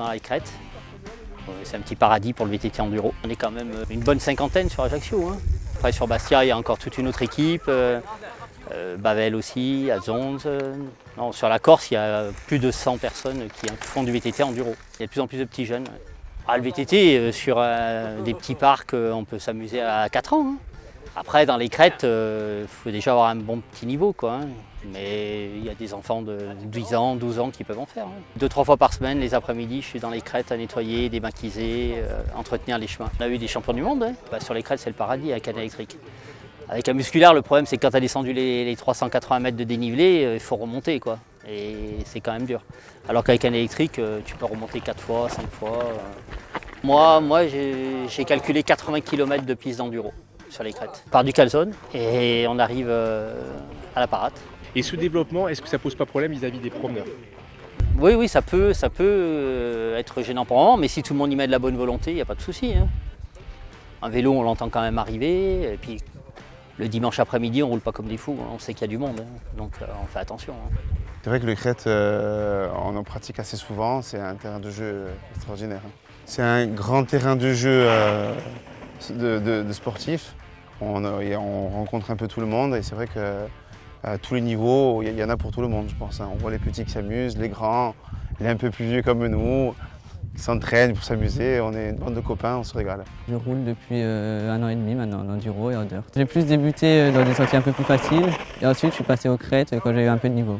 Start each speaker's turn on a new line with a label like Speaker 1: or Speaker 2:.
Speaker 1: dans la crête. C'est un petit paradis pour le VTT enduro. On est quand même une bonne cinquantaine sur Ajaccio. Hein. Après sur Bastia, il y a encore toute une autre équipe. Bavel aussi, Azonze. Non, sur la Corse, il y a plus de 100 personnes qui font du VTT enduro. Il y a de plus en plus de petits jeunes. Ah, le VTT, sur des petits parcs, on peut s'amuser à 4 ans. Hein. Après, dans les crêtes, il faut déjà avoir un bon petit niveau, quoi. Hein. Mais il y a des enfants de 10 ans, 12 ans qui peuvent en faire. Hein. 2-3 fois par semaine, les après-midi, je suis dans les crêtes à nettoyer, démaquiser, entretenir les chemins. On a eu des champions du monde. Hein. Bah, sur les crêtes, c'est le paradis avec un électrique. Avec un musculaire, le problème, c'est que quand tu as descendu les 380 mètres de dénivelé, il faut remonter, quoi. Et c'est quand même dur. Alors qu'avec un électrique, tu peux remonter 4 fois, 5 fois. Moi j'ai calculé 80 km de piste d'enduro sur les crêtes. Par du calzone et on arrive à la parade.
Speaker 2: Et ce développement, est-ce que ça pose pas problème vis-à-vis des promeneurs?
Speaker 1: Oui, ça peut être gênant pour un moment, mais si tout le monde y met de la bonne volonté, il n'y a pas de souci. Hein. Un vélo, on l'entend quand même arriver. Et puis le dimanche après-midi, on ne roule pas comme des fous. Hein. On sait qu'il y a du monde, hein. Donc on fait attention. Hein.
Speaker 3: C'est vrai que le crête, on en pratique assez souvent. C'est un terrain de jeu extraordinaire. C'est un grand terrain de jeu de sportifs. On rencontre un peu tout le monde et c'est vrai qu'à tous les niveaux, il y en a pour tout le monde, je pense. Hein. On voit les petits qui s'amusent, les grands, les un peu plus vieux comme nous, qui s'entraînent pour s'amuser. On est une bande de copains, on se régale.
Speaker 4: Je roule depuis 1 an et demi maintenant en enduro et en dirt. J'ai plus débuté dans des sentiers un peu plus faciles et ensuite je suis passé aux crêtes quand j'ai eu un peu de niveau.